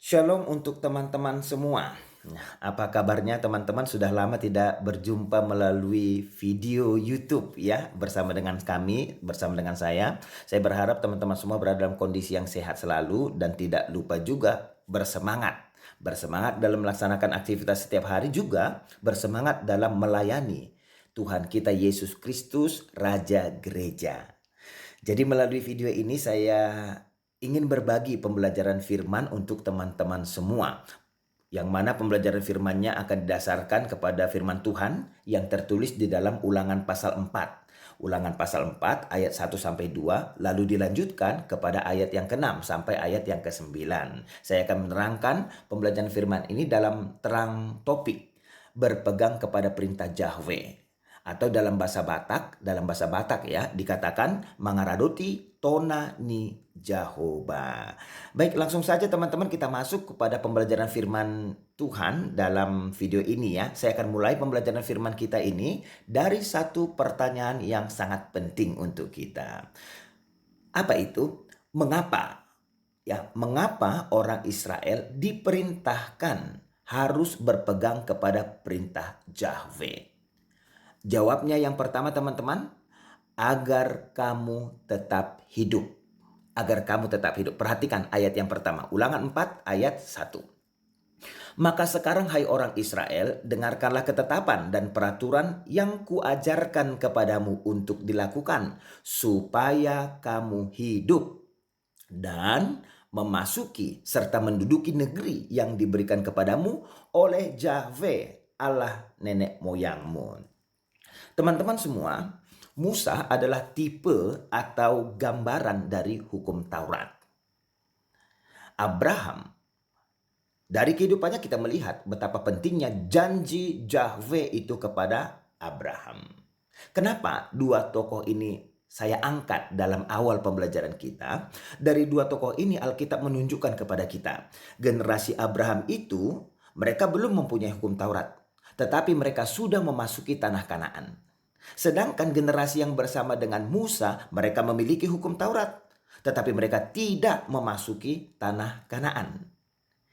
Shalom untuk teman-teman semua. Nah, apa kabarnya teman-teman? Sudah lama tidak berjumpa melalui video YouTube ya bersama dengan kami, bersama dengan saya. Saya berharap teman-teman semua berada dalam kondisi yang sehat selalu dan tidak lupa juga bersemangat. Bersemangat dalam melaksanakan aktivitas setiap hari juga bersemangat dalam melayani Tuhan kita Yesus Kristus, Raja Gereja. Jadi melalui video ini saya ingin berbagi pembelajaran firman untuk teman-teman semua. Yang mana pembelajaran firmannya akan didasarkan kepada firman Tuhan yang tertulis di dalam Ulangan pasal 4. Ulangan pasal 4 ayat 1-2 lalu dilanjutkan kepada ayat yang ke-6 sampai ayat yang ke-9. Saya akan menerangkan pembelajaran firman ini dalam terang topik berpegang kepada perintah Yahweh. Atau dalam bahasa Batak ya, dikatakan mangaradoti tona ni Jehovah. Baik, langsung saja teman-teman kita masuk kepada pembelajaran firman Tuhan dalam video ini ya. Saya akan mulai pembelajaran firman kita ini dari satu pertanyaan yang sangat penting untuk kita. Apa itu? Mengapa? Ya, mengapa orang Israel diperintahkan harus berpegang kepada perintah Yahweh? Jawabnya yang pertama teman-teman, agar kamu tetap hidup. Agar kamu tetap hidup. Perhatikan ayat yang pertama, Ulangan 4 ayat 1. Maka sekarang hai orang Israel, dengarkanlah ketetapan dan peraturan yang kuajarkan kepadamu untuk dilakukan, supaya kamu hidup dan memasuki serta menduduki negeri yang diberikan kepadamu oleh Yahweh Allah nenek moyangmu. Teman-teman semua, Musa adalah tipe atau gambaran dari hukum Taurat. Abraham, dari kehidupannya kita melihat betapa pentingnya janji Yahweh itu kepada Abraham. Kenapa dua tokoh ini saya angkat dalam awal pembelajaran kita? Dari dua tokoh ini Alkitab menunjukkan kepada kita, generasi Abraham itu mereka belum mempunyai hukum Taurat, tetapi mereka sudah memasuki tanah Kanaan. Sedangkan generasi yang bersama dengan Musa, mereka memiliki hukum Taurat, tetapi mereka tidak memasuki tanah Kanaan.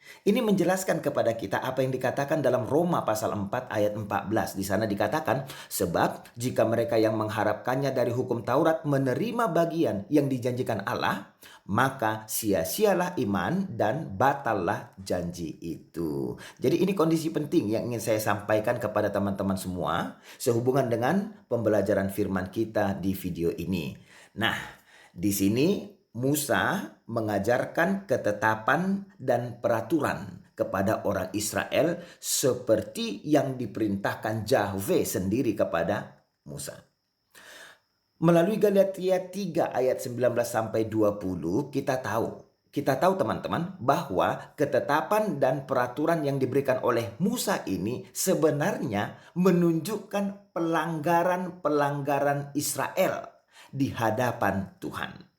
Ini menjelaskan kepada kita apa yang dikatakan dalam Roma pasal 4 ayat 14. Di sana dikatakan, sebab jika mereka yang mengharapkannya dari hukum Taurat menerima bagian yang dijanjikan Allah, maka sia-sialah iman dan batallah janji itu. Jadi ini kondisi penting yang ingin saya sampaikan kepada teman-teman semua sehubungan dengan pembelajaran firman kita di video ini. Nah, di sini Musa mengajarkan ketetapan dan peraturan kepada orang Israel seperti yang diperintahkan Yahweh sendiri kepada Musa. Melalui Galatia 3 ayat 19-20 kita tahu teman-teman bahwa ketetapan dan peraturan yang diberikan oleh Musa ini sebenarnya menunjukkan pelanggaran-pelanggaran Israel di hadapan Tuhan.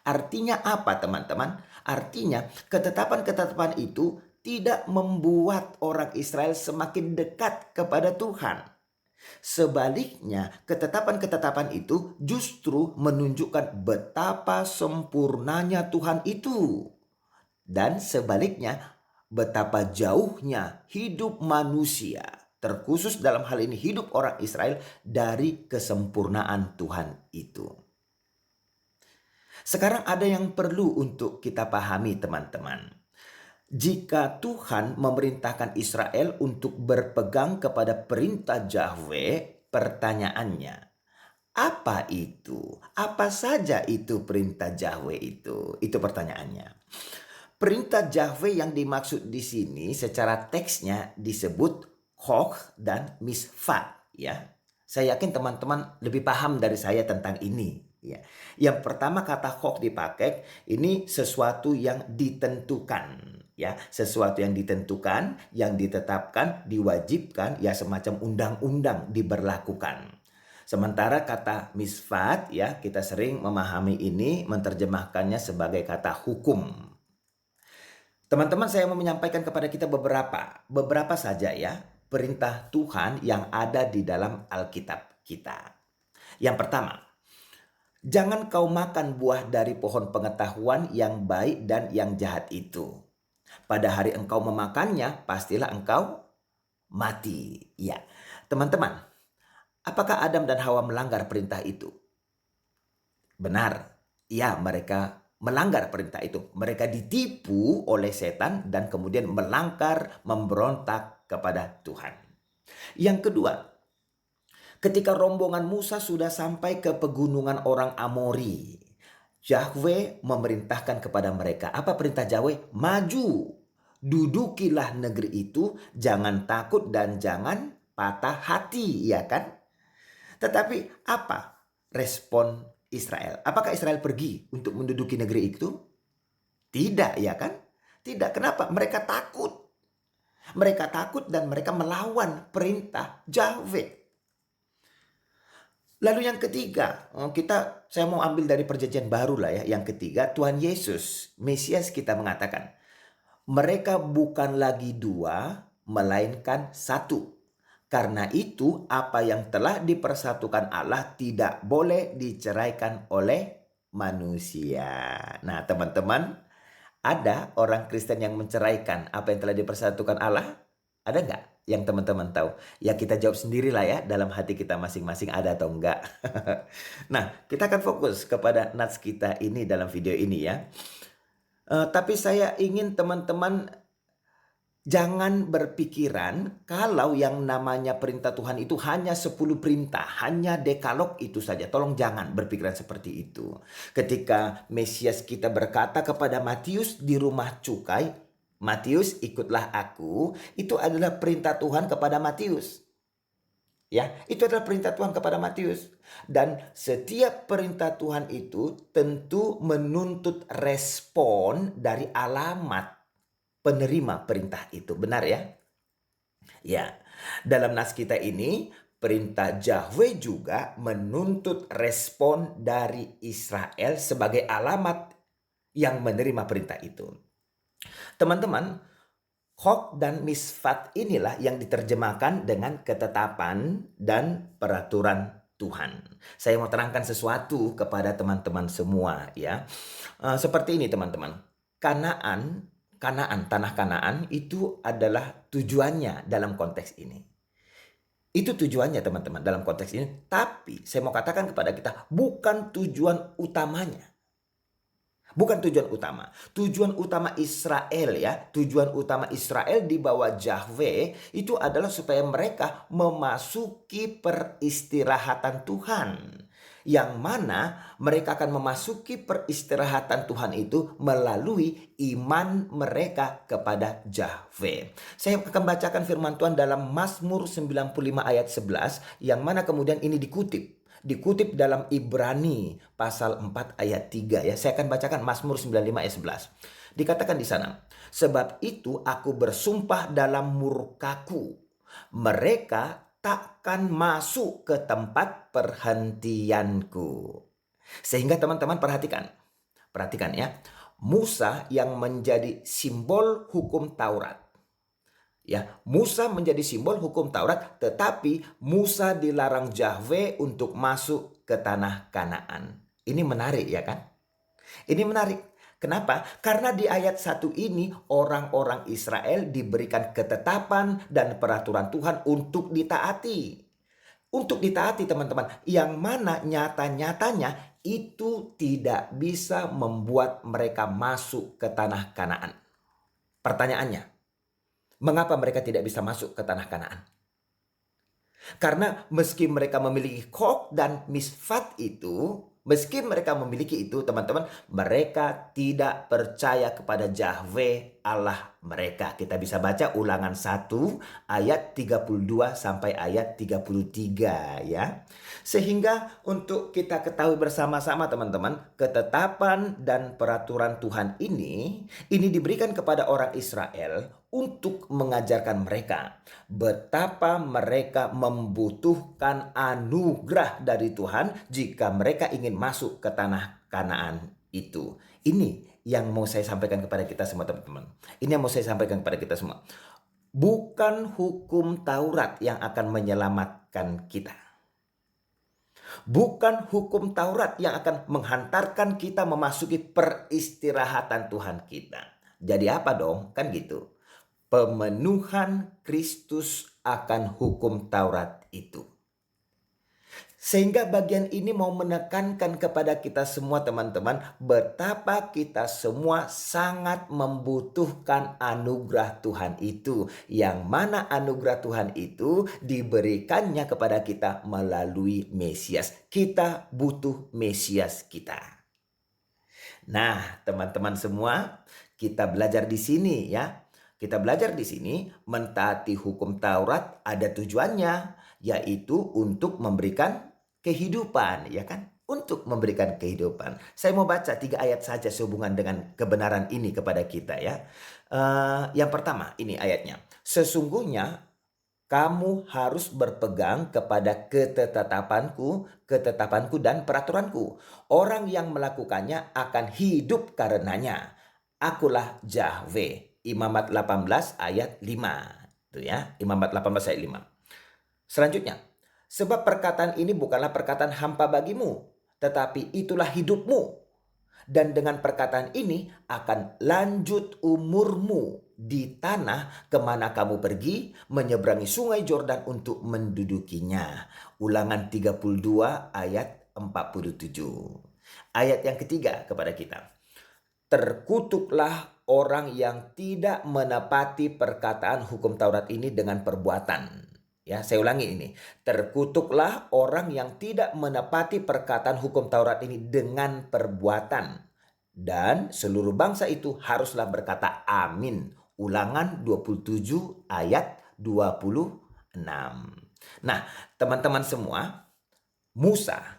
Artinya apa teman-teman? Artinya ketetapan-ketetapan itu tidak membuat orang Israel semakin dekat kepada Tuhan. Sebaliknya, ketetapan-ketetapan itu justru menunjukkan betapa sempurnanya Tuhan itu. Dan sebaliknya, betapa jauhnya hidup manusia, terkhusus dalam hal ini hidup orang Israel, dari kesempurnaan Tuhan itu. Sekarang ada yang perlu untuk kita pahami teman-teman. Jika Tuhan memerintahkan Israel untuk berpegang kepada perintah Yahweh, pertanyaannya, apa itu? Apa saja itu perintah Yahweh itu? Itu pertanyaannya. Perintah Yahweh yang dimaksud di sini secara teksnya disebut Chok dan Misfat ya. Saya yakin teman-teman lebih paham dari saya tentang ini ya. Yang pertama kata Chok dipakai ini sesuatu yang ditentukan ya, sesuatu yang ditentukan, yang ditetapkan, diwajibkan ya, semacam undang-undang diberlakukan. Sementara kata misfat ya, kita sering memahami ini menerjemahkannya sebagai kata hukum. Teman-teman, saya mau menyampaikan kepada kita beberapa saja ya perintah Tuhan yang ada di dalam Alkitab kita. Yang pertama, jangan kau makan buah dari pohon pengetahuan yang baik dan yang jahat itu. Pada hari engkau memakannya, pastilah engkau mati. Ya, teman-teman, apakah Adam dan Hawa melanggar perintah itu? Benar, ya, mereka melanggar perintah itu. Mereka ditipu oleh setan dan kemudian melanggar, memberontak kepada Tuhan. Yang kedua, ketika rombongan Musa sudah sampai ke pegunungan orang Amori, Yahweh memerintahkan kepada mereka. Apa perintah Yahweh? Maju, dudukilah negeri itu, jangan takut dan jangan patah hati, ya kan? Tetapi apa respon Israel? Apakah Israel pergi untuk menduduki negeri itu? Tidak, ya kan? Tidak. Kenapa? Mereka takut. Mereka takut dan mereka melawan perintah Yahweh. Lalu yang ketiga, saya mau ambil dari perjanjian baru lah ya. Yang ketiga, Tuhan Yesus, Mesias kita mengatakan, mereka bukan lagi dua, melainkan satu. Karena itu, apa yang telah dipersatukan Allah tidak boleh diceraikan oleh manusia. Nah, teman-teman, ada orang Kristen yang menceraikan apa yang telah dipersatukan Allah? Ada nggak yang teman-teman tahu? Ya kita jawab sendirilah ya dalam hati kita masing-masing, ada atau enggak. Nah, kita akan fokus kepada nats kita ini dalam video ini ya. Tapi saya ingin teman-teman jangan berpikiran kalau yang namanya perintah Tuhan itu hanya 10 perintah, hanya dekalog itu saja. Tolong jangan berpikiran seperti itu. Ketika Mesias kita berkata kepada Matius di rumah cukai, Matius ikutlah aku, itu adalah perintah Tuhan kepada Matius. Ya, itu adalah perintah Tuhan kepada Matius. Dan setiap perintah Tuhan itu tentu menuntut respon dari alamat penerima perintah itu. Benar ya? Ya, dalam nas kita ini perintah Yahweh juga menuntut respon dari Israel sebagai alamat yang menerima perintah itu. Teman-teman, Hok dan misfat inilah yang diterjemahkan dengan ketetapan dan peraturan Tuhan. Saya mau terangkan sesuatu kepada teman-teman semua ya. Seperti ini teman-teman. Kanaan, tanah Kanaan itu adalah tujuannya dalam konteks ini. Itu tujuannya teman-teman dalam konteks ini. Tapi saya mau katakan kepada kita bukan tujuan utamanya. Bukan tujuan utama. Tujuan utama Israel ya. Tujuan utama Israel di bawah Yahweh itu adalah supaya mereka memasuki peristirahatan Tuhan. Yang mana mereka akan memasuki peristirahatan Tuhan itu melalui iman mereka kepada Yahweh. Saya akan bacakan firman Tuhan dalam Mazmur 95 ayat 11 yang mana kemudian ini dikutip dalam Ibrani pasal 4 ayat 3 ya. Saya akan bacakan Mazmur 95 ayat 11. Dikatakan di sana, sebab itu aku bersumpah dalam murkaku, mereka takkan masuk ke tempat perhentianku. Sehingga teman-teman perhatikan ya. Musa yang menjadi simbol hukum Taurat. Ya, Musa menjadi simbol hukum Taurat, tetapi Musa dilarang Yahweh untuk masuk ke tanah Kanaan. Ini menarik ya kan? Ini menarik. Kenapa? Karena di ayat 1 ini orang-orang Israel diberikan ketetapan dan peraturan Tuhan untuk ditaati. Untuk ditaati teman-teman, yang mana nyata-nyatanya itu tidak bisa membuat mereka masuk ke tanah Kanaan. Pertanyaannya, mengapa mereka tidak bisa masuk ke tanah Kanaan? Karena meski mereka memiliki Hok dan misfat itu, meski mereka memiliki itu teman-teman, mereka tidak percaya kepada Yahweh Allah mereka. Kita bisa baca Ulangan 1 ayat 32 sampai ayat 33 ya. Sehingga untuk kita ketahui bersama-sama teman-teman, ketetapan dan peraturan Tuhan ini diberikan kepada orang Israel untuk mengajarkan mereka betapa mereka membutuhkan anugerah dari Tuhan jika mereka ingin masuk ke tanah Kanaan itu. Ini yang mau saya sampaikan kepada kita semua teman-teman. Ini yang mau saya sampaikan kepada kita semua. Bukan hukum Taurat yang akan menyelamatkan kita. Bukan hukum Taurat yang akan menghantarkan kita memasuki peristirahatan Tuhan kita. Jadi apa dong? Kan gitu. Pemenuhan Kristus akan hukum Taurat itu. Sehingga bagian ini mau menekankan kepada kita semua teman-teman, betapa kita semua sangat membutuhkan anugerah Tuhan itu. Yang mana anugerah Tuhan itu diberikannya kepada kita melalui Mesias. Kita butuh Mesias kita. Nah, teman-teman semua, kita belajar di sini ya. Kita belajar di sini mentaati hukum Taurat ada tujuannya, yaitu untuk memberikan kehidupan, ya kan? Untuk memberikan kehidupan. Saya mau baca 3 ayat saja sehubungan dengan kebenaran ini kepada kita ya. Yang pertama, ini ayatnya. Sesungguhnya kamu harus berpegang kepada ketetapanku dan peraturanku. Orang yang melakukannya akan hidup karenanya. Akulah Yahweh. Imamat 18 ayat 5. Itu ya, Imamat 18 ayat 5. Selanjutnya, sebab perkataan ini bukanlah perkataan hampa bagimu, tetapi itulah hidupmu. Dan dengan perkataan ini akan lanjut umurmu di tanah kemana kamu pergi, menyeberangi sungai Yordan untuk mendudukinya. Ulangan 32 ayat 47. Ayat yang ketiga kepada kita. Terkutuklah orang yang tidak menepati perkataan hukum Taurat ini dengan perbuatan. Ya, saya ulangi ini. Terkutuklah orang yang tidak menepati perkataan hukum Taurat ini dengan perbuatan. Dan seluruh bangsa itu haruslah berkata amin. Ulangan 27 ayat 26. Nah, teman-teman semua, Musa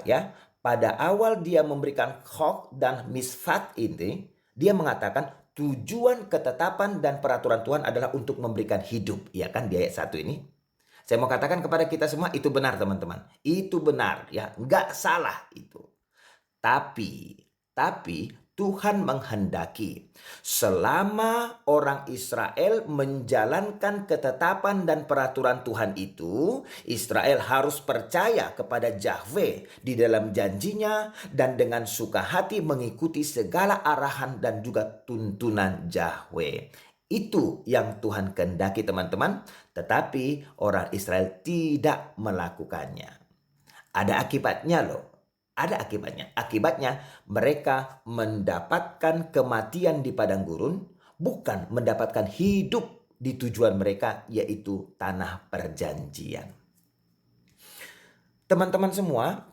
ya, pada awal dia memberikan Chok dan Misfat ini, dia mengatakan tujuan ketetapan dan peraturan Tuhan adalah untuk memberikan hidup. Ya kan di ayat 1 ini. Saya mau katakan kepada kita semua itu benar teman-teman. Itu benar ya. Nggak salah itu. Tapi Tuhan menghendaki selama orang Israel menjalankan ketetapan dan peraturan Tuhan itu, Israel harus percaya kepada Yahweh di dalam janjinya dan dengan suka hati mengikuti segala arahan dan juga tuntunan Yahweh. Itu yang Tuhan kehendaki teman-teman, tetapi orang Israel tidak melakukannya. Ada akibatnya loh. Ada akibatnya. Akibatnya mereka mendapatkan kematian di padang gurun, bukan mendapatkan hidup di tujuan mereka, yaitu tanah perjanjian. Teman-teman semua,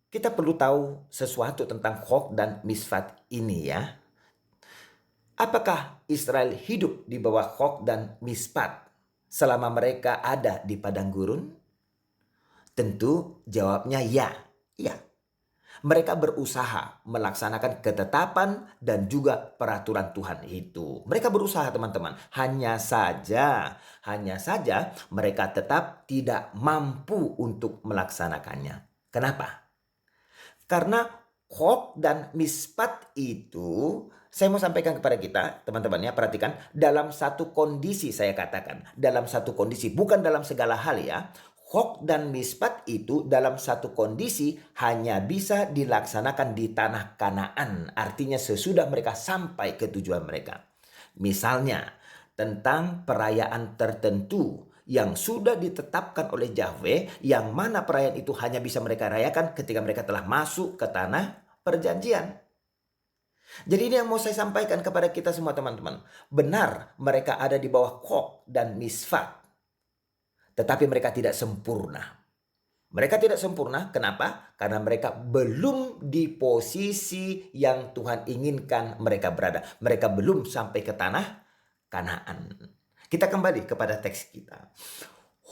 kita perlu tahu sesuatu tentang Chok dan Misfat ini ya. Apakah Israel hidup di bawah Chok dan Misfat selama mereka ada di padang gurun? Tentu jawabnya ya. Ya. Mereka berusaha melaksanakan ketetapan dan juga peraturan Tuhan itu. Mereka berusaha teman-teman. Hanya saja mereka tetap tidak mampu untuk melaksanakannya. Kenapa? Karena Chok dan Mispat itu, saya mau sampaikan kepada kita, teman-teman ya, perhatikan, dalam satu kondisi saya katakan, dalam satu kondisi, bukan dalam segala hal ya. Chok dan Mispat itu dalam satu kondisi hanya bisa dilaksanakan di tanah Kanaan. Artinya sesudah mereka sampai ke tujuan mereka. Misalnya tentang perayaan tertentu yang sudah ditetapkan oleh Yahweh, yang mana perayaan itu hanya bisa mereka rayakan ketika mereka telah masuk ke tanah perjanjian. Jadi ini yang mau saya sampaikan kepada kita semua teman-teman. Benar mereka ada di bawah Chok dan Misfat. Tetapi mereka tidak sempurna. Mereka tidak sempurna, kenapa? Karena mereka belum di posisi yang Tuhan inginkan mereka berada. Mereka belum sampai ke tanah Kanaan. Kita kembali kepada teks kita.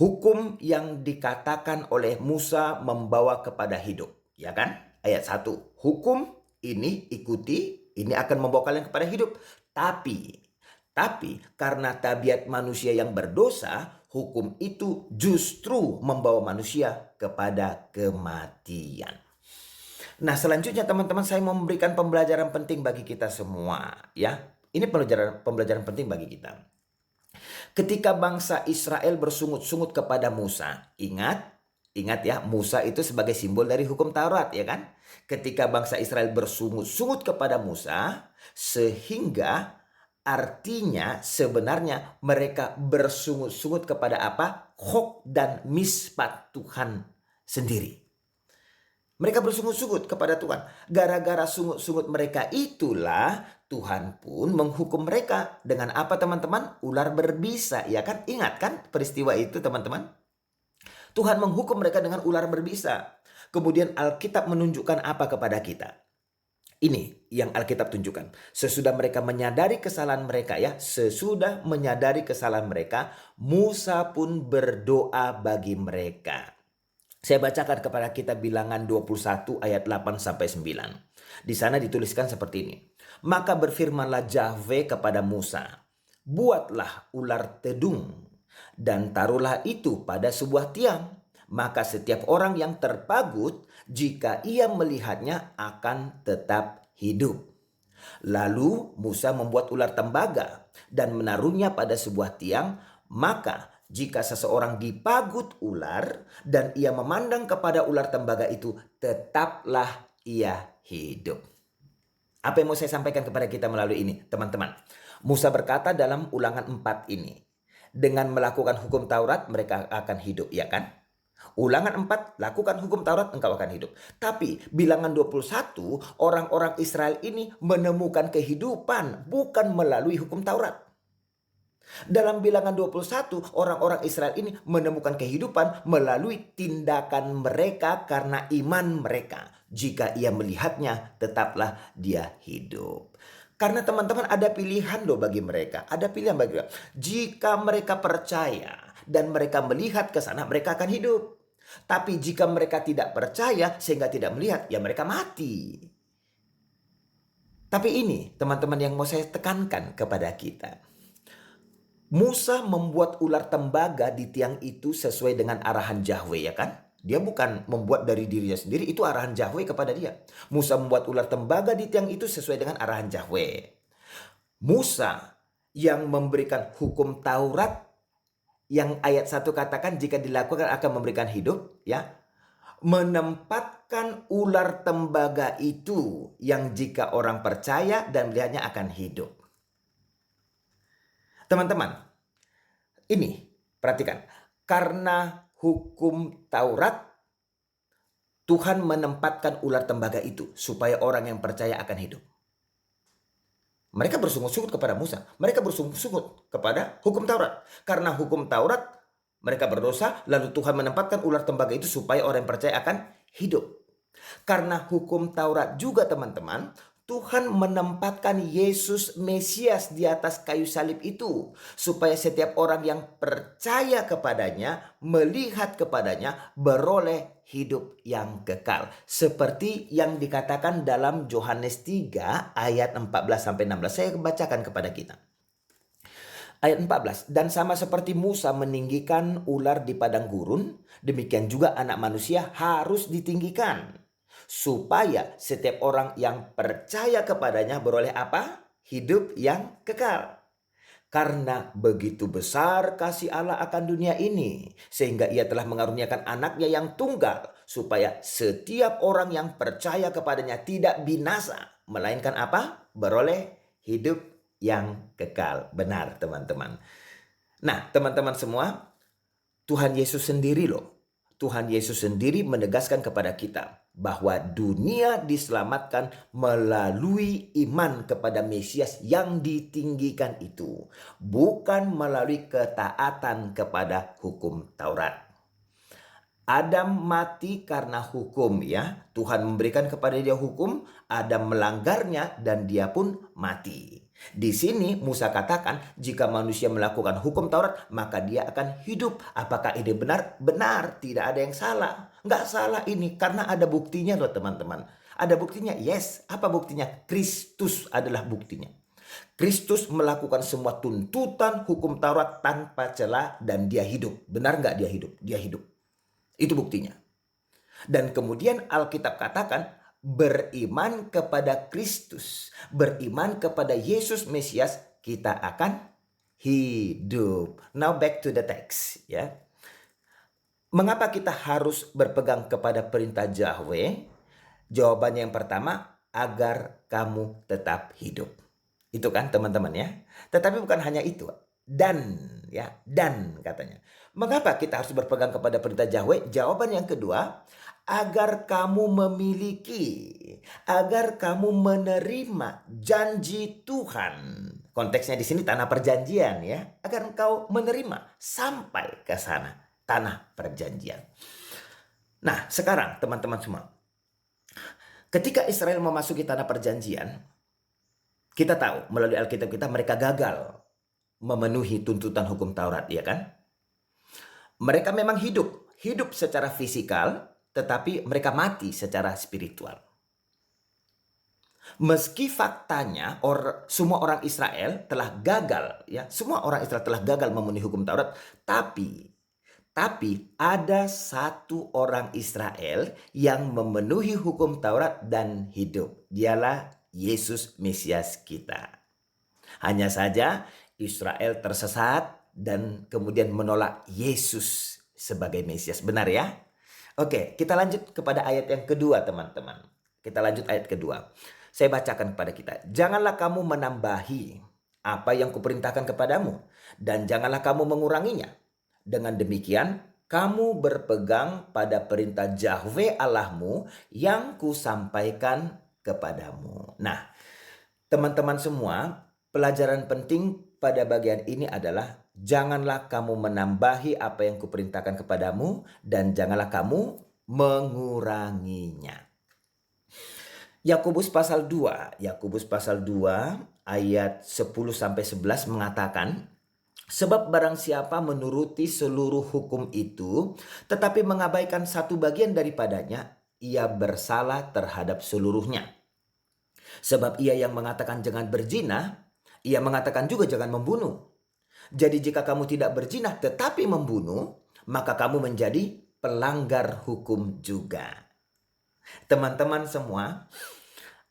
Hukum yang dikatakan oleh Musa membawa kepada hidup. Ya kan? Ayat 1. Hukum ini ikuti, ini akan membawa kalian kepada hidup. Tapi karena tabiat manusia yang berdosa, hukum itu justru membawa manusia kepada kematian. Nah, selanjutnya teman-teman, saya mau memberikan pembelajaran penting bagi kita semua ya. Ini pembelajaran penting bagi kita. Ketika bangsa Israel bersungut-sungut kepada Musa, ingat Ingat ya, Musa itu sebagai simbol dari hukum Taurat, ya kan? Ketika bangsa Israel bersungut-sungut kepada Musa, sehingga artinya sebenarnya mereka bersungut-sungut kepada apa? Hok dan mispat Tuhan sendiri. Mereka bersungut-sungut kepada Tuhan. Gara-gara sungut-sungut mereka itulah Tuhan pun menghukum mereka. Dengan apa teman-teman? Ular berbisa, ya kan? Ingat kan peristiwa itu teman-teman? Tuhan menghukum mereka dengan ular berbisa. Kemudian Alkitab menunjukkan apa kepada kita? Ini yang Alkitab tunjukkan. Sesudah mereka menyadari kesalahan mereka ya. Sesudah menyadari kesalahan mereka, Musa pun berdoa bagi mereka. Saya bacakan kepada kita Bilangan 21 ayat 8 sampai 9. Di sana dituliskan seperti ini. Maka berfirmanlah Yahweh kepada Musa, buatlah ular tedung dan taruhlah itu pada sebuah tiang. Maka setiap orang yang terpagut jika ia melihatnya akan tetap hidup. Lalu Musa membuat ular tembaga dan menaruhnya pada sebuah tiang. Maka jika seseorang dipagut ular dan ia memandang kepada ular tembaga itu, tetaplah ia hidup. Apa yang mau saya sampaikan kepada kita melalui ini, teman-teman? Musa berkata dalam Ulangan 4 ini, dengan melakukan hukum Taurat mereka akan hidup, ya kan? Ulangan 4, lakukan hukum Taurat, engkau akan hidup. Tapi Bilangan 21, orang-orang Israel ini menemukan kehidupan bukan melalui hukum Taurat. Dalam Bilangan 21, orang-orang Israel ini menemukan kehidupan melalui tindakan mereka karena iman mereka. Jika ia melihatnya, tetaplah dia hidup. Karena teman-teman ada pilihan loh bagi mereka. Ada pilihan bagi mereka. Jika mereka percaya dan mereka melihat ke sana, mereka akan hidup. Tapi jika mereka tidak percaya sehingga tidak melihat, ya mereka mati. Tapi ini teman-teman yang mau saya tekankan kepada kita. Musa membuat ular tembaga di tiang itu sesuai dengan arahan Yahweh, ya kan? Dia bukan membuat dari dirinya sendiri, itu arahan Yahweh kepada dia. Musa membuat ular tembaga di tiang itu sesuai dengan arahan Yahweh. Musa yang memberikan hukum Taurat yang ayat 1 katakan jika dilakukan akan memberikan hidup, ya. Menempatkan ular tembaga itu yang jika orang percaya dan melihatnya akan hidup. Teman-teman, ini perhatikan. Karena hukum Taurat, Tuhan menempatkan ular tembaga itu supaya orang yang percaya akan hidup. Mereka bersungut-sungut kepada Musa. Mereka bersungut-sungut kepada hukum Taurat. Karena hukum Taurat, mereka berdosa, lalu Tuhan menempatkan ular tembaga itu supaya orang yang percaya akan hidup. Karena hukum Taurat juga teman-teman, Tuhan menempatkan Yesus Mesias di atas kayu salib itu. Supaya setiap orang yang percaya kepadanya, melihat kepadanya, beroleh hidup yang kekal. Seperti yang dikatakan dalam Yohanes 3 ayat 14-16. Saya bacakan kepada kita. Ayat 14, dan sama seperti Musa meninggikan ular di padang gurun, demikian juga anak manusia harus ditinggikan. Supaya setiap orang yang percaya kepadanya beroleh apa? Hidup yang kekal. Karena begitu besar kasih Allah akan dunia ini, sehingga ia telah mengaruniakan anaknya yang tunggal, supaya setiap orang yang percaya kepadanya tidak binasa, melainkan apa? Beroleh hidup yang kekal. Benar teman-teman. Nah teman-teman semua, Tuhan Yesus sendiri loh. Tuhan Yesus sendiri menegaskan kepada kita bahwa dunia diselamatkan melalui iman kepada Mesias yang ditinggikan itu, bukan melalui ketaatan kepada hukum Taurat. Adam mati karena hukum, ya. Tuhan memberikan kepada dia hukum, Adam melanggarnya dan dia pun mati. Di sini Musa katakan jika manusia melakukan hukum Taurat maka dia akan hidup. Apakah ini benar? Benar, tidak ada yang salah. Nggak salah ini karena ada buktinya loh teman-teman. Ada buktinya, yes. Apa buktinya? Kristus adalah buktinya. Kristus melakukan semua tuntutan hukum Taurat tanpa celah dan dia hidup. Benar nggak dia hidup? Dia hidup. Itu buktinya. Dan kemudian Alkitab katakan beriman kepada Kristus, beriman kepada Yesus Mesias, kita akan hidup. Now back to the text, ya. Mengapa kita harus berpegang kepada perintah Yahweh? Jawabannya yang pertama, agar kamu tetap hidup. Itu kan teman-teman ya. Tetapi bukan hanya itu. Dan katanya. Mengapa kita harus berpegang kepada perintah Yahweh? Jawaban yang kedua, agar kamu memiliki, agar kamu menerima janji Tuhan. Konteksnya di sini tanah perjanjian ya. Agar engkau menerima sampai ke sana, tanah perjanjian. Nah, sekarang teman-teman semua, ketika Israel memasuki tanah perjanjian, kita tahu melalui Alkitab kita mereka gagal memenuhi tuntutan hukum Taurat, ya kan? Mereka memang hidup secara fisikal, tetapi mereka mati secara spiritual. Meski faktanya semua orang Israel telah gagal, ya, semua orang Israel telah gagal memenuhi hukum Taurat, tapi ada satu orang Israel yang memenuhi hukum Taurat dan hidup. Dialah Yesus Mesias kita. Hanya saja Israel tersesat dan kemudian menolak Yesus sebagai Mesias. Benar ya? Oke, kita lanjut kepada ayat yang kedua, teman-teman. Kita lanjut ayat kedua. Saya bacakan kepada kita. Janganlah kamu menambahi apa yang kuperintahkan kepadamu, dan janganlah kamu menguranginya. Dengan demikian, kamu berpegang pada perintah Yahweh Allahmu yang kusampaikan kepadamu. Nah, teman-teman semua, pelajaran penting pada bagian ini adalah janganlah kamu menambahi apa yang kuperintahkan kepadamu dan janganlah kamu menguranginya. Yakobus pasal 2 ayat 10-11 mengatakan, sebab barang siapa menuruti seluruh hukum itu, tetapi mengabaikan satu bagian daripadanya, ia bersalah terhadap seluruhnya. Sebab ia yang mengatakan jangan berzina, ia mengatakan juga jangan membunuh. Jadi jika kamu tidak berzina tetapi membunuh, maka kamu menjadi pelanggar hukum juga. Teman-teman semua,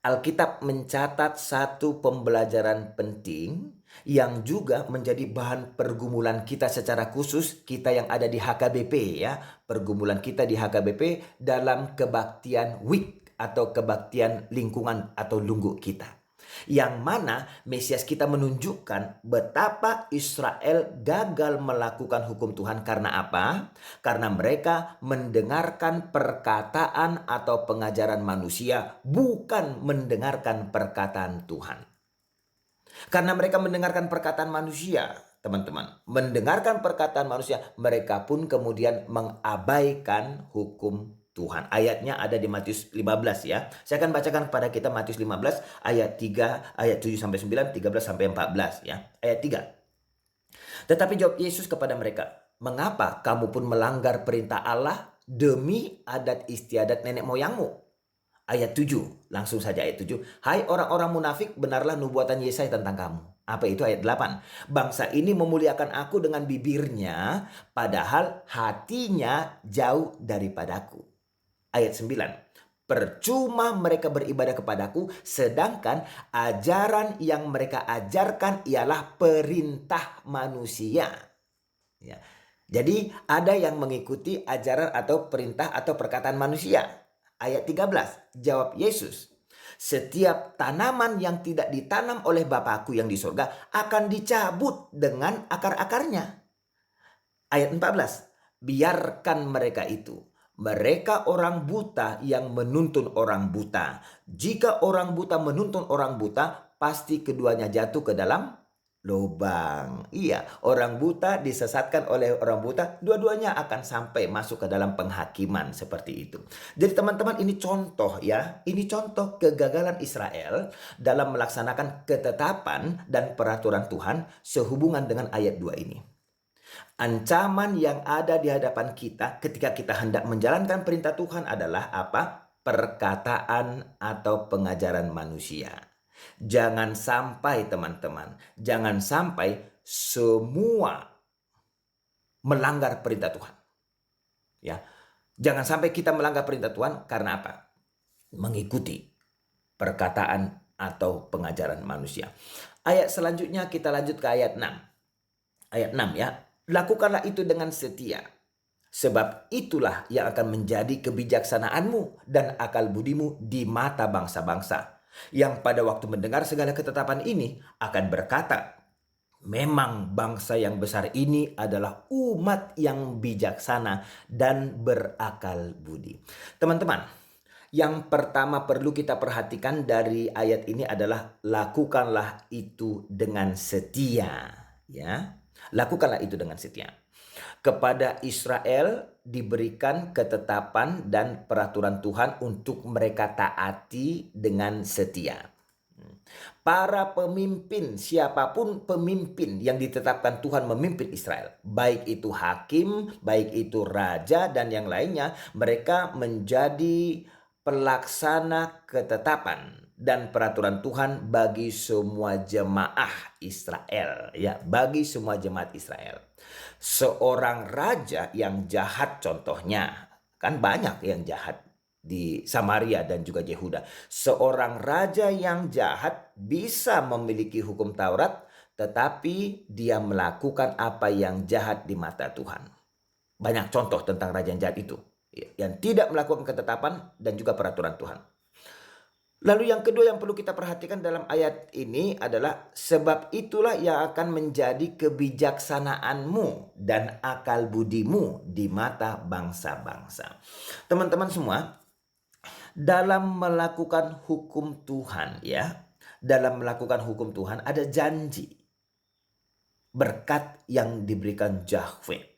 Alkitab mencatat satu pembelajaran penting yang juga menjadi bahan pergumulan kita secara khusus, kita yang ada di HKBP ya, pergumulan kita di HKBP dalam kebaktian week atau kebaktian lingkungan atau lunggu kita. Yang mana Mesias kita menunjukkan betapa Israel gagal melakukan hukum Tuhan karena apa? Karena mereka mendengarkan perkataan atau pengajaran manusia, bukan mendengarkan perkataan Tuhan. Karena mereka mendengarkan perkataan manusia, teman-teman, mendengarkan perkataan manusia, mereka pun kemudian mengabaikan hukum Tuhan. Ayatnya ada di Matius 15 ya. Saya akan bacakan kepada kita Matius 15 ayat 3, ayat 7-9, 13-14 ya. Ayat 3. Tetapi jawab Yesus kepada mereka, mengapa kamu pun melanggar perintah Allah demi adat istiadat nenek moyangmu? Ayat 7, langsung saja ayat 7. Hai orang-orang munafik, benarlah nubuatan Yesaya tentang kamu. Apa itu ayat 8? Bangsa ini memuliakan aku dengan bibirnya, padahal hatinya jauh daripadaku. Ayat 9. Percuma mereka beribadah kepadaku, sedangkan ajaran yang mereka ajarkan ialah perintah manusia. Ya. Jadi ada yang mengikuti ajaran atau perintah atau perkataan manusia. Ayat 13, jawab Yesus, setiap tanaman yang tidak ditanam oleh Bapakku yang di surga akan dicabut dengan akar-akarnya. Ayat 14, biarkan mereka itu. Mereka orang buta yang menuntun orang buta. Jika orang buta menuntun orang buta, pasti keduanya jatuh ke dalam lubang. Iya, orang buta disesatkan oleh orang buta, dua-duanya akan sampai masuk ke dalam penghakiman seperti itu. Jadi teman-teman, ini contoh ya, ini contoh kegagalan Israel dalam melaksanakan ketetapan dan peraturan Tuhan sehubungan dengan ayat 2 ini. Ancaman yang ada di hadapan kita ketika kita hendak menjalankan perintah Tuhan adalah apa? Perkataan atau pengajaran manusia. Jangan sampai teman-teman, jangan sampai semua melanggar perintah Tuhan. Ya. Jangan sampai kita melanggar perintah Tuhan karena apa? Mengikuti perkataan atau pengajaran manusia. Ayat selanjutnya kita lanjut ke ayat 6. Ayat 6 ya. Lakukanlah itu dengan setia. Sebab itulah yang akan menjadi kebijaksanaanmu dan akal budimu di mata bangsa-bangsa, yang pada waktu mendengar segala ketetapan ini akan berkata, memang bangsa yang besar ini adalah umat yang bijaksana dan berakal budi. Teman-teman, yang pertama perlu kita perhatikan dari ayat ini adalah lakukanlah itu dengan setia, ya. Lakukanlah itu dengan setia. Kepada Israel diberikan ketetapan dan peraturan Tuhan untuk mereka taati dengan setia. Para pemimpin, siapapun pemimpin yang ditetapkan Tuhan memimpin Israel, baik itu hakim, baik itu raja dan yang lainnya, mereka menjadi pelaksana ketetapan dan peraturan Tuhan bagi semua jemaah Israel, ya, bagi semua jemaat Israel. Seorang raja yang jahat contohnya, kan banyak yang jahat di Samaria dan juga Yehuda. Seorang raja yang jahat bisa memiliki hukum Taurat, tetapi dia melakukan apa yang jahat di mata Tuhan. Banyak contoh tentang raja yang jahat itu, yang tidak melakukan ketetapan dan juga peraturan Tuhan. Lalu yang kedua yang perlu kita perhatikan dalam ayat ini adalah sebab itulah yang akan menjadi kebijaksanaanmu dan akal budimu di mata bangsa-bangsa. Teman-teman semua, dalam melakukan hukum Tuhan, ya, dalam melakukan hukum Tuhan ada janji, berkat yang diberikan Yahweh.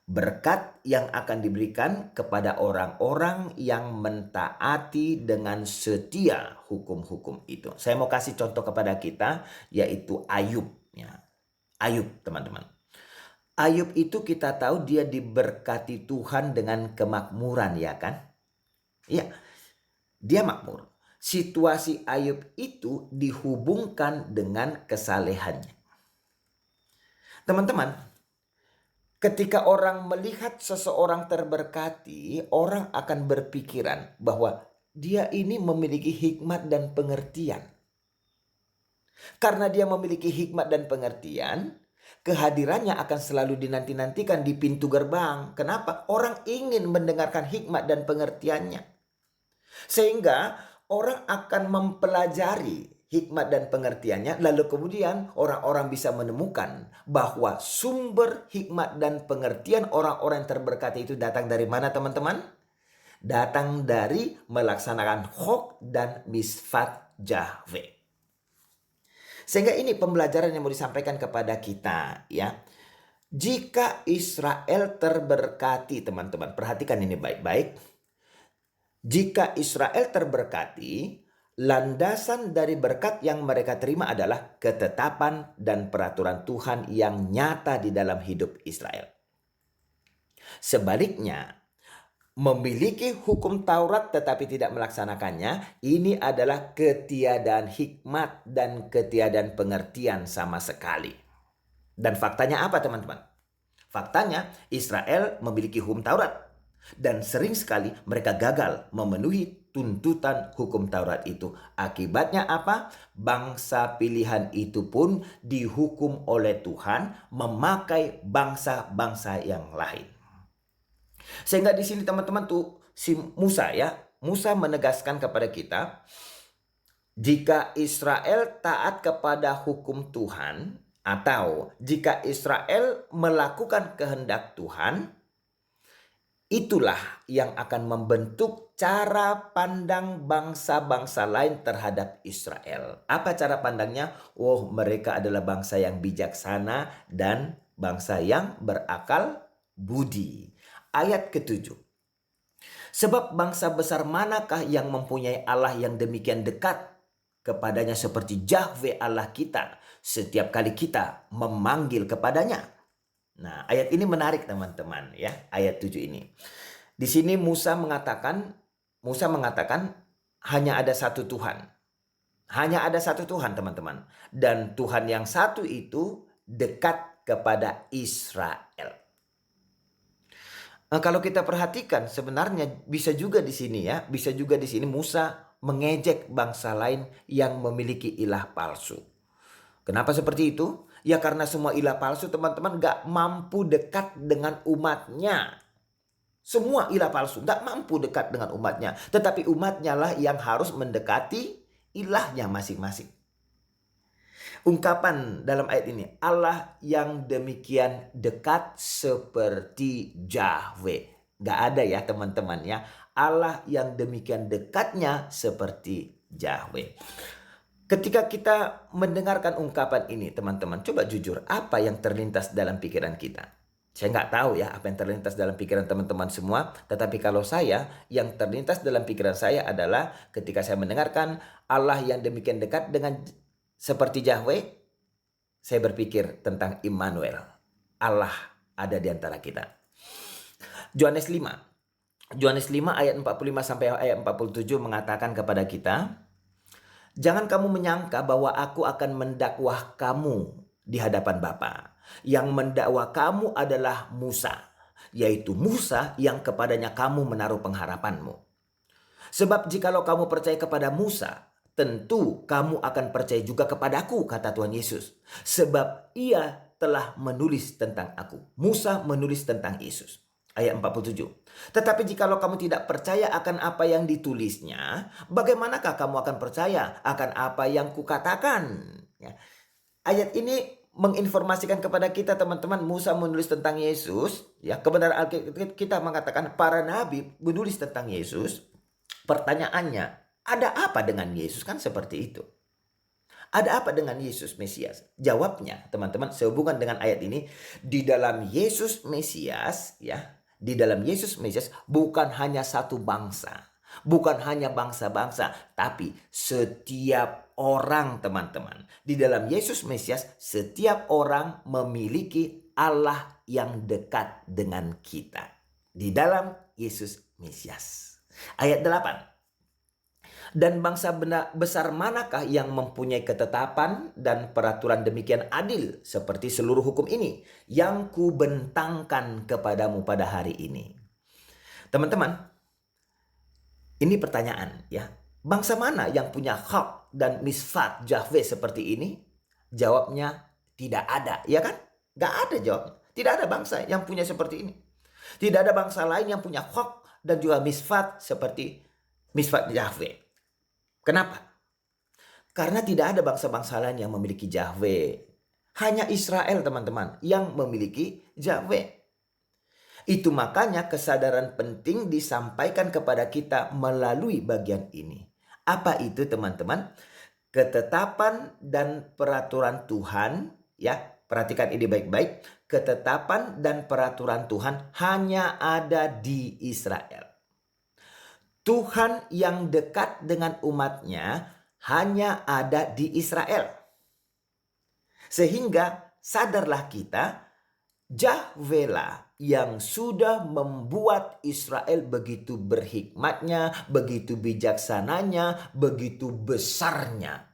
Berkat yang akan diberikan kepada orang-orang yang mentaati dengan setia hukum-hukum itu. Saya mau kasih contoh kepada kita, yaitu Ayub. Ya. Ayub, teman-teman. Ayub itu kita tahu dia diberkati Tuhan dengan kemakmuran, ya kan? Ya, dia makmur. Situasi Ayub itu dihubungkan dengan kesalehannya. Teman-teman, ketika orang melihat seseorang terberkati, orang akan berpikiran bahwa dia ini memiliki hikmat dan pengertian. Karena dia memiliki hikmat dan pengertian, kehadirannya akan selalu dinanti-nantikan di pintu gerbang. Kenapa? Orang ingin mendengarkan hikmat dan pengertiannya. Sehingga orang akan mempelajari hikmat dan pengertiannya, lalu kemudian orang-orang bisa menemukan bahwa sumber hikmat dan pengertian orang-orang yang terberkati itu datang dari mana, teman-teman? Datang dari melaksanakan hok dan misfat Yahweh. Sehingga ini pembelajaran yang mau disampaikan kepada kita, ya. Jika Israel terberkati, teman-teman, perhatikan ini baik-baik. Jika Israel terberkati, landasan dari berkat yang mereka terima adalah ketetapan dan peraturan Tuhan yang nyata di dalam hidup Israel. Sebaliknya, memiliki hukum Taurat tetapi tidak melaksanakannya, ini adalah ketiadaan hikmat dan ketiadaan pengertian sama sekali. Dan faktanya apa, teman-teman? Faktanya Israel memiliki hukum Taurat. Dan sering sekali mereka gagal memenuhi tuntutan hukum Taurat itu. Akibatnya apa? Bangsa pilihan itu pun dihukum oleh Tuhan memakai bangsa-bangsa yang lain. Sehingga di sini teman-teman tuh si Musa, ya, Musa menegaskan kepada kita, jika Israel taat kepada hukum Tuhan atau jika Israel melakukan kehendak Tuhan, itulah yang akan membentuk cara pandang bangsa-bangsa lain terhadap Israel. Apa cara pandangnya? Oh, mereka adalah bangsa yang bijaksana dan bangsa yang berakal budi. Ayat ke-7. Sebab bangsa besar manakah yang mempunyai Allah yang demikian dekat kepadanya seperti Yahweh Allah kita setiap kali kita memanggil kepadanya. Nah, ayat ini menarik, teman-teman, ya. Ayat 7 ini. Di sini Musa mengatakan hanya ada satu Tuhan. Hanya ada satu Tuhan, teman-teman. Dan Tuhan yang satu itu dekat kepada Israel. Nah, kalau kita perhatikan sebenarnya bisa juga di sini, ya. Bisa juga di sini Musa mengejek bangsa lain yang memiliki ilah palsu. Kenapa seperti itu? Ya karena semua ilah palsu, teman-teman, gak mampu dekat dengan umatnya. Semua ilah palsu, nggak mampu dekat dengan umatnya. Tetapi umatnya lah yang harus mendekati ilahnya masing-masing. Ungkapan dalam ayat ini, Allah yang demikian dekat seperti Yahweh. Nggak ada ya teman-teman ya. Allah yang demikian dekatnya seperti Yahweh. Ketika kita mendengarkan ungkapan ini teman-teman, coba jujur, apa yang terlintas dalam pikiran kita? Saya nggak tahu ya apa yang terlintas dalam pikiran teman-teman semua. Tetapi kalau saya, yang terlintas dalam pikiran saya adalah ketika saya mendengarkan Allah yang demikian dekat dengan seperti Yahweh, saya berpikir tentang Immanuel. Allah ada di antara kita. Yohanes 5. Yohanes 5 ayat 45 sampai ayat 47 mengatakan kepada kita, jangan kamu menyangka bahwa aku akan mendakwah kamu di hadapan Bapa. Yang mendakwa kamu adalah Musa, yaitu Musa yang kepadanya kamu menaruh pengharapanmu. Sebab jikalau kamu percaya kepada Musa, tentu kamu akan percaya juga kepadaku, kata Tuhan Yesus. Sebab ia telah menulis tentang aku. Musa menulis tentang Yesus. Ayat 47. Tetapi jikalau kamu tidak percaya akan apa yang ditulisnya, bagaimanakah kamu akan percaya akan apa yang kukatakan? Ya. Ayat ini menginformasikan kepada kita teman-teman, Musa menulis tentang Yesus. Ya, kebenaran Alkitab kita mengatakan para nabi menulis tentang Yesus. Pertanyaannya, ada apa dengan Yesus? Kan seperti itu. Ada apa dengan Yesus Mesias? Jawabnya teman-teman sehubungan dengan ayat ini, di dalam Yesus Mesias ya, di dalam Yesus Mesias bukan hanya satu bangsa, bukan hanya bangsa-bangsa, tapi setiap orang teman-teman. Di dalam Yesus Mesias setiap orang memiliki Allah yang dekat dengan kita. Di dalam Yesus Mesias. Ayat 8. Dan bangsa besar manakah yang mempunyai ketetapan dan peraturan demikian adil seperti seluruh hukum ini yang kubentangkan kepadamu pada hari ini? Teman-teman, ini pertanyaan ya. Bangsa mana yang punya hak dan misfat Yahweh seperti ini? Jawabnya tidak ada, ya kan? Gak ada jawabnya. Tidak ada bangsa yang punya seperti ini. Tidak ada bangsa lain yang punya hak dan juga misfat seperti misfat Yahweh. Kenapa? Karena tidak ada bangsa-bangsa lain yang memiliki Yahweh. Hanya Israel teman-teman yang memiliki Yahweh. Itu makanya kesadaran penting disampaikan kepada kita melalui bagian ini. Apa itu teman-teman? Ketetapan dan peraturan Tuhan, ya, perhatikan ini baik-baik. Ketetapan dan peraturan Tuhan hanya ada di Israel. Tuhan yang dekat dengan umatnya hanya ada di Israel. Sehingga sadarlah kita, Yahweh lah yang sudah membuat Israel begitu berhikmatnya, begitu bijaksananya, begitu besarnya.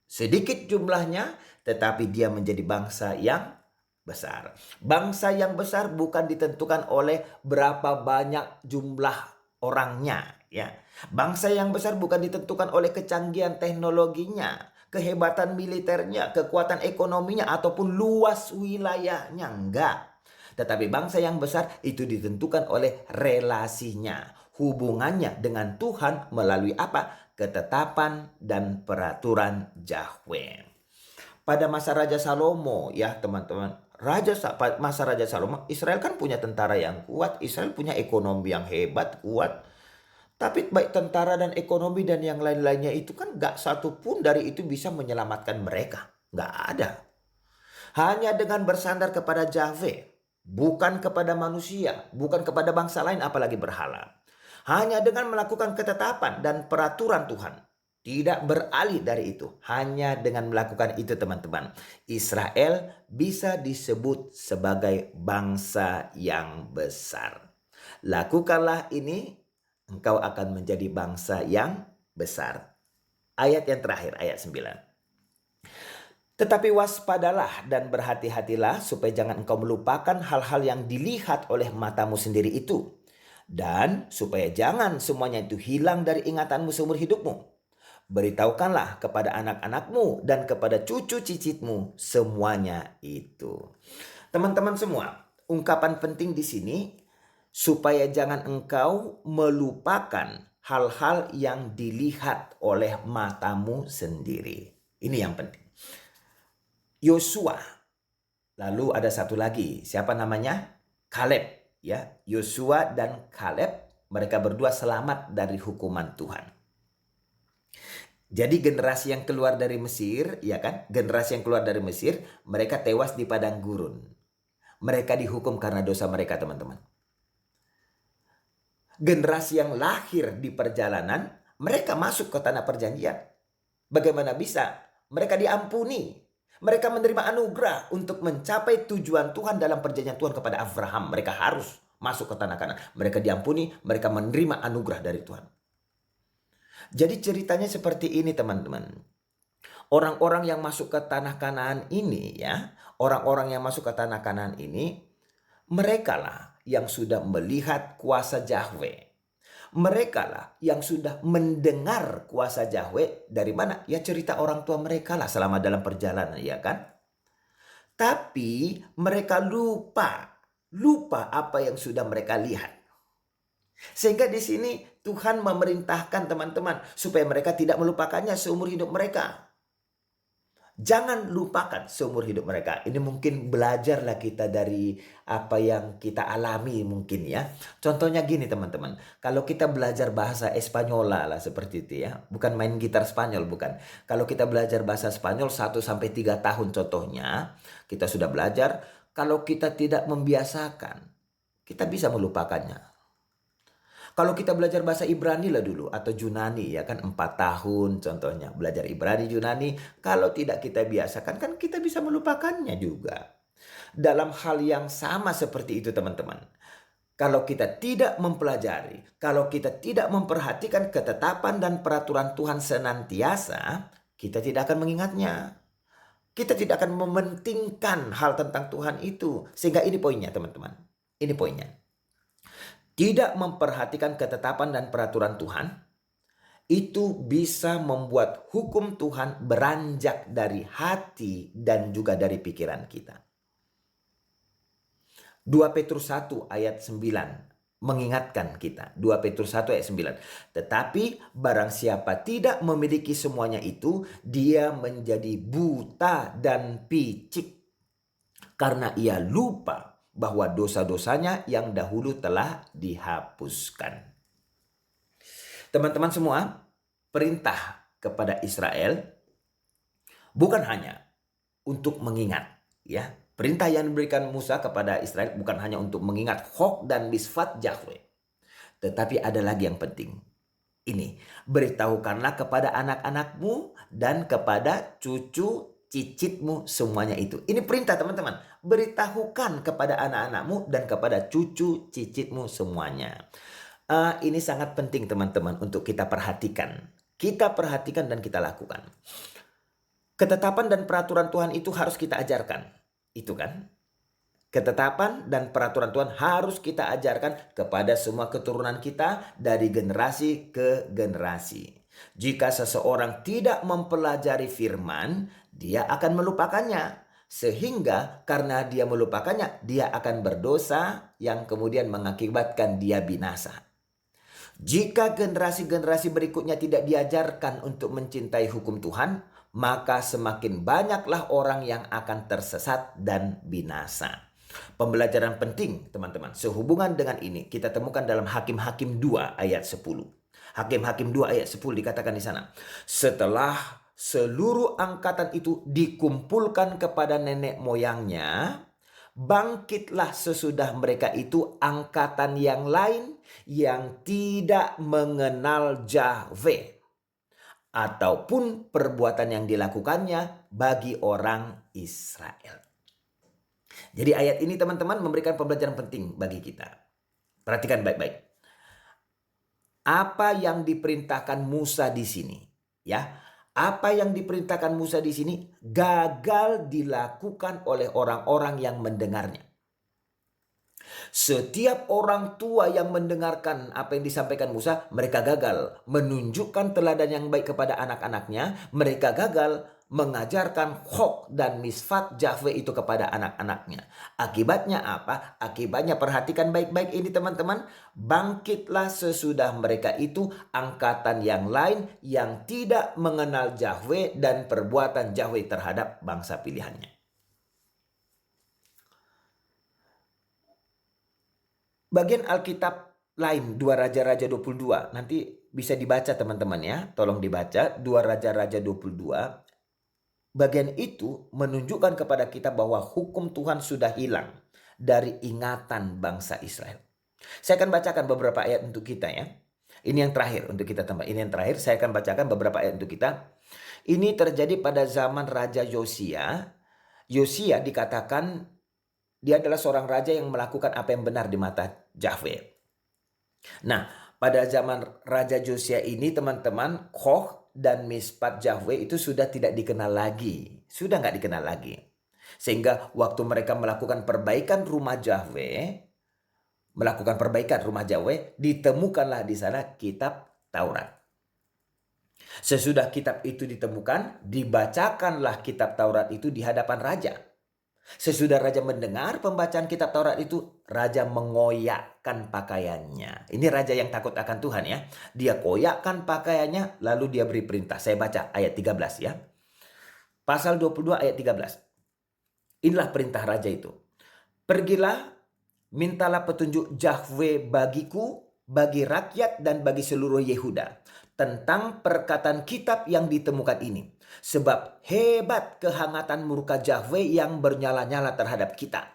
Sedikit jumlahnya, tetapi dia menjadi bangsa yang besar. Bangsa yang besar bukan ditentukan oleh berapa banyak jumlah orangnya. Ya, bangsa yang besar bukan ditentukan oleh kecanggihan teknologinya, kehebatan militernya, kekuatan ekonominya, ataupun luas wilayahnya. Enggak. Tetapi bangsa yang besar itu ditentukan oleh relasinya, hubungannya dengan Tuhan melalui apa? Ketetapan dan peraturan Yahweh. Pada masa Raja Salomo ya teman-teman, masa Raja Salomo, Israel kan punya tentara yang kuat, Israel punya ekonomi yang hebat, kuat. Tapi baik tentara dan ekonomi dan yang lain-lainnya itu kan gak satu pun dari itu bisa menyelamatkan mereka. Gak ada. Hanya dengan bersandar kepada Yahweh, bukan kepada manusia, bukan kepada bangsa lain apalagi berhala. Hanya dengan melakukan ketetapan dan peraturan Tuhan. Tidak beralih dari itu. Hanya dengan melakukan itu teman-teman, Israel bisa disebut sebagai bangsa yang besar. Lakukanlah ini, engkau akan menjadi bangsa yang besar. Ayat yang terakhir, ayat 9. Tetapi waspadalah dan berhati-hatilah supaya jangan engkau melupakan hal-hal yang dilihat oleh matamu sendiri itu. Dan supaya jangan semuanya itu hilang dari ingatanmu seumur hidupmu. Beritahukanlah kepada anak-anakmu dan kepada cucu cicitmu semuanya itu. Teman-teman semua, ungkapan penting di sini, supaya jangan engkau melupakan hal-hal yang dilihat oleh matamu sendiri. Ini yang penting. Yosua. Lalu ada satu lagi, siapa namanya? Kaleb, ya. Yosua dan Kaleb, mereka berdua selamat dari hukuman Tuhan. Jadi generasi yang keluar dari Mesir, ya kan? Generasi yang keluar dari Mesir, mereka tewas di padang gurun. Mereka dihukum karena dosa mereka, teman-teman. Generasi yang lahir di perjalanan, mereka masuk ke tanah perjanjian. Bagaimana bisa? Mereka diampuni. Mereka menerima anugerah untuk mencapai tujuan Tuhan dalam perjanjian Tuhan kepada Abraham. Mereka harus masuk ke tanah Kanaan. Mereka diampuni, mereka menerima anugerah dari Tuhan. Jadi ceritanya seperti ini, teman-teman. Orang-orang yang masuk ke tanah Kanaan ini, ya, orang-orang yang masuk ke tanah Kanaan ini, mereka lah yang sudah melihat kuasa Yahweh. Mereka lah yang sudah mendengar kuasa Yahweh dari mana? Ya cerita orang tua mereka lah selama dalam perjalanan, ya kan? Tapi mereka lupa apa yang sudah mereka lihat. Sehingga di sini Tuhan memerintahkan teman-teman supaya mereka tidak melupakannya seumur hidup mereka. Jangan lupakan seumur hidup mereka. Ini mungkin belajarlah kita dari apa yang kita alami mungkin ya. Contohnya gini teman-teman. Kalau kita belajar bahasa Espanyola lah seperti itu ya. Bukan main gitar Spanyol, bukan. Kalau kita belajar bahasa Spanyol 1-3 tahun contohnya. Kita sudah belajar. Kalau kita tidak membiasakan, kita bisa melupakannya. Kalau kita belajar bahasa Ibrani lah dulu atau Yunani ya kan 4 tahun contohnya belajar Ibrani Yunani, kalau tidak kita biasakan kan kita bisa melupakannya juga. Dalam hal yang sama seperti itu teman-teman. Kalau kita tidak mempelajari, kalau kita tidak memperhatikan ketetapan dan peraturan Tuhan senantiasa, kita tidak akan mengingatnya. Kita tidak akan mementingkan hal tentang Tuhan itu. Sehingga ini poinnya teman-teman. Ini poinnya. Tidak memperhatikan ketetapan dan peraturan Tuhan, itu bisa membuat hukum Tuhan beranjak dari hati dan juga dari pikiran kita. 2 Petrus 1 ayat 9 mengingatkan kita. 2 Petrus 1 ayat 9. Tetapi barang siapa tidak memiliki semuanya itu, dia menjadi buta dan picik. Karena ia lupa bahwa dosa-dosanya yang dahulu telah dihapuskan. Teman-teman semua, perintah kepada Israel bukan hanya untuk mengingat, ya. Perintah yang diberikan Musa kepada Israel bukan hanya untuk mengingat hok dan misfat Yahweh. Tetapi ada lagi yang penting. Ini, beritahukanlah kepada anak-anakmu dan kepada cucu cicitmu semuanya itu. Ini perintah teman-teman. Beritahukan kepada anak-anakmu dan kepada cucu cicitmu semuanya. Ini sangat penting teman-teman untuk kita perhatikan. Kita perhatikan dan kita lakukan. Ketetapan dan peraturan Tuhan itu harus kita ajarkan. Itu kan? Ketetapan dan peraturan Tuhan harus kita ajarkan kepada semua keturunan kita dari generasi ke generasi. Jika seseorang tidak mempelajari firman, dia akan melupakannya. Sehingga karena dia melupakannya, dia akan berdosa yang kemudian mengakibatkan dia binasa. Jika generasi-generasi berikutnya tidak diajarkan untuk mencintai hukum Tuhan, maka semakin banyaklah orang yang akan tersesat dan binasa. Pembelajaran penting teman-teman. Sehubungan dengan ini kita temukan dalam Hakim-Hakim 2 ayat 10. Hakim-Hakim 2 ayat 10 dikatakan di sana. Setelah seluruh angkatan itu dikumpulkan kepada nenek moyangnya, bangkitlah sesudah mereka itu angkatan yang lain yang tidak mengenal Yahweh ataupun perbuatan yang dilakukannya bagi orang Israel. Jadi ayat ini teman-teman memberikan pembelajaran penting bagi kita. Perhatikan baik-baik. Apa yang diperintahkan Musa di sini, ya? Apa yang diperintahkan Musa di sini gagal dilakukan oleh orang-orang yang mendengarnya. Setiap orang tua yang mendengarkan apa yang disampaikan Musa, mereka gagal menunjukkan teladan yang baik kepada anak-anaknya. Mereka gagal mengajarkan hok dan misfat Yahweh itu kepada anak-anaknya. Akibatnya apa? Akibatnya perhatikan baik-baik ini teman-teman. Bangkitlah sesudah mereka itu angkatan yang lain yang tidak mengenal Yahweh dan perbuatan Yahweh terhadap bangsa pilihannya. Bagian Alkitab lain 2 Raja-Raja 22 nanti bisa dibaca teman-teman ya. Tolong dibaca 2 Raja-Raja 22. Bagian itu menunjukkan kepada kita bahwa hukum Tuhan sudah hilang dari ingatan bangsa Israel. Saya akan bacakan beberapa ayat untuk kita ya. Ini yang terakhir untuk kita teman. Ini yang terakhir saya akan bacakan beberapa ayat untuk kita. Ini terjadi pada zaman Raja Yosia. Yosia dikatakan dia adalah seorang raja yang melakukan apa yang benar di mata Yahweh. Nah, pada zaman Raja Yosia ini teman-teman, Koh dan Mispat Yahweh itu sudah tidak dikenal lagi. Sudah nggak dikenal lagi. Sehingga waktu mereka melakukan perbaikan rumah Yahweh, ditemukanlah di sana kitab Taurat. Sesudah kitab itu ditemukan, dibacakanlah kitab Taurat itu di hadapan raja. Sesudah raja mendengar pembacaan kitab Taurat itu, raja mengoyakkan pakaiannya. Ini raja yang takut akan Tuhan ya. Dia koyakkan pakaiannya, lalu dia beri perintah. Saya baca ayat 13 ya. Pasal 22 ayat 13. Inilah perintah raja itu. Pergilah, mintalah petunjuk Yahweh bagiku, bagi rakyat dan bagi seluruh Yehuda tentang perkataan kitab yang ditemukan ini. Sebab hebat kehangatan murka Yahweh yang bernyala-nyala terhadap kita.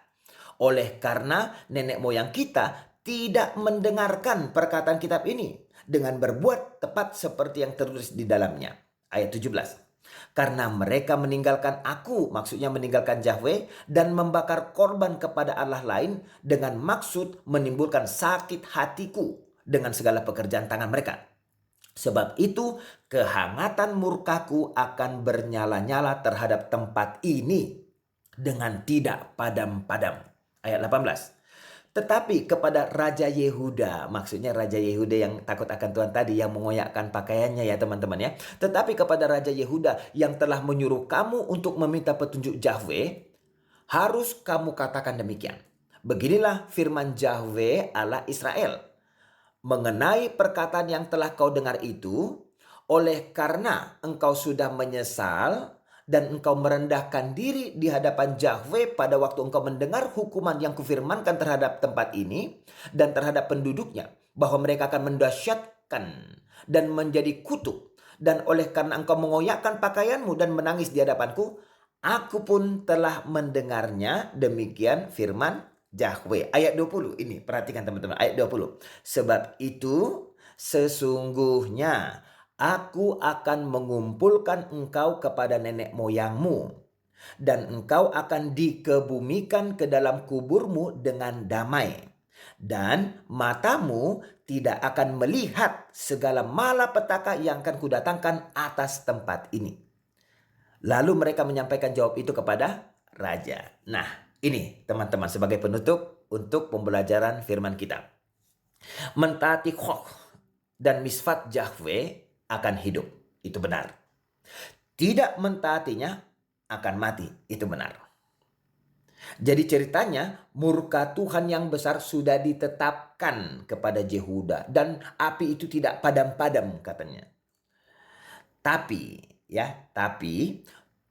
Oleh karena nenek moyang kita tidak mendengarkan perkataan kitab ini dengan berbuat tepat seperti yang tertulis di dalamnya. Ayat 17. Karena mereka meninggalkan aku, maksudnya meninggalkan Yahweh, dan membakar korban kepada Allah lain dengan maksud menimbulkan sakit hatiku dengan segala pekerjaan tangan mereka. Sebab itu kehangatan murkaku akan bernyala-nyala terhadap tempat ini dengan tidak padam-padam. Ayat 18. Tetapi kepada Raja Yehuda, maksudnya Raja Yehuda yang takut akan Tuhan tadi, yang mengoyakkan pakaiannya ya teman-teman ya. Tetapi kepada Raja Yehuda yang telah menyuruh kamu untuk meminta petunjuk Yahweh, harus kamu katakan demikian. Beginilah firman Yahweh Allah Israel. Mengenai perkataan yang telah kau dengar itu, oleh karena engkau sudah menyesal dan engkau merendahkan diri di hadapan Yahweh pada waktu engkau mendengar hukuman yang kufirmankan terhadap tempat ini dan terhadap penduduknya, bahwa mereka akan mendahsyatkan dan menjadi kutuk, dan oleh karena engkau mengoyakkan pakaianmu dan menangis di hadapanku, aku pun telah mendengarnya. Demikian firman Yahweh. Ayat 20 ini, perhatikan teman-teman, ayat 20. Sebab itu sesungguhnya aku akan mengumpulkan engkau kepada nenek moyangmu, dan engkau akan dikebumikan ke dalam kuburmu dengan damai, dan matamu tidak akan melihat segala malapetaka yang akan kudatangkan atas tempat ini. Lalu mereka menyampaikan jawab itu kepada raja. Nah, ini teman-teman sebagai penutup untuk pembelajaran firman kita. Mentaati Chok dan misfat Yahweh akan hidup. Itu benar. Tidak mentaatinya akan mati. Itu benar. Jadi ceritanya murka Tuhan yang besar sudah ditetapkan kepada Yehuda. Dan api itu tidak padam-padam katanya. Tapi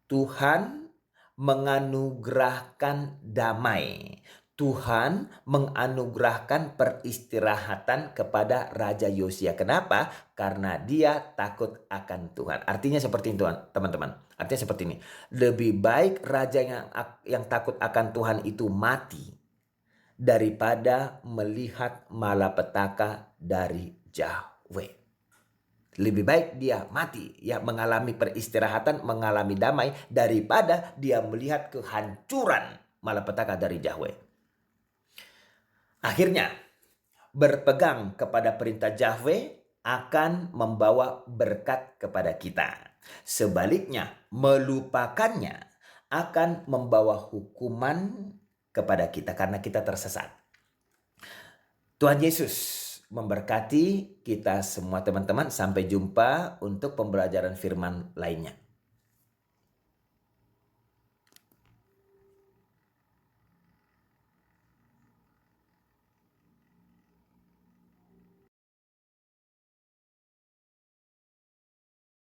Tuhan menganugerahkan damai. Tuhan menganugerahkan peristirahatan kepada Raja Yosia. Kenapa? Karena dia takut akan Tuhan. Artinya seperti itu teman-teman. Artinya seperti ini. Lebih baik raja yang takut akan Tuhan itu mati daripada melihat malapetaka dari Yahweh. Lebih baik dia mati, ya, mengalami peristirahatan, mengalami damai, daripada dia melihat kehancuran malapetaka dari Yahweh. Akhirnya, berpegang kepada perintah Yahweh akan membawa berkat kepada kita. Sebaliknya, melupakannya akan membawa hukuman kepada kita karena kita tersesat. Tuhan Yesus memberkati kita semua teman-teman. Sampai jumpa untuk pembelajaran firman lainnya.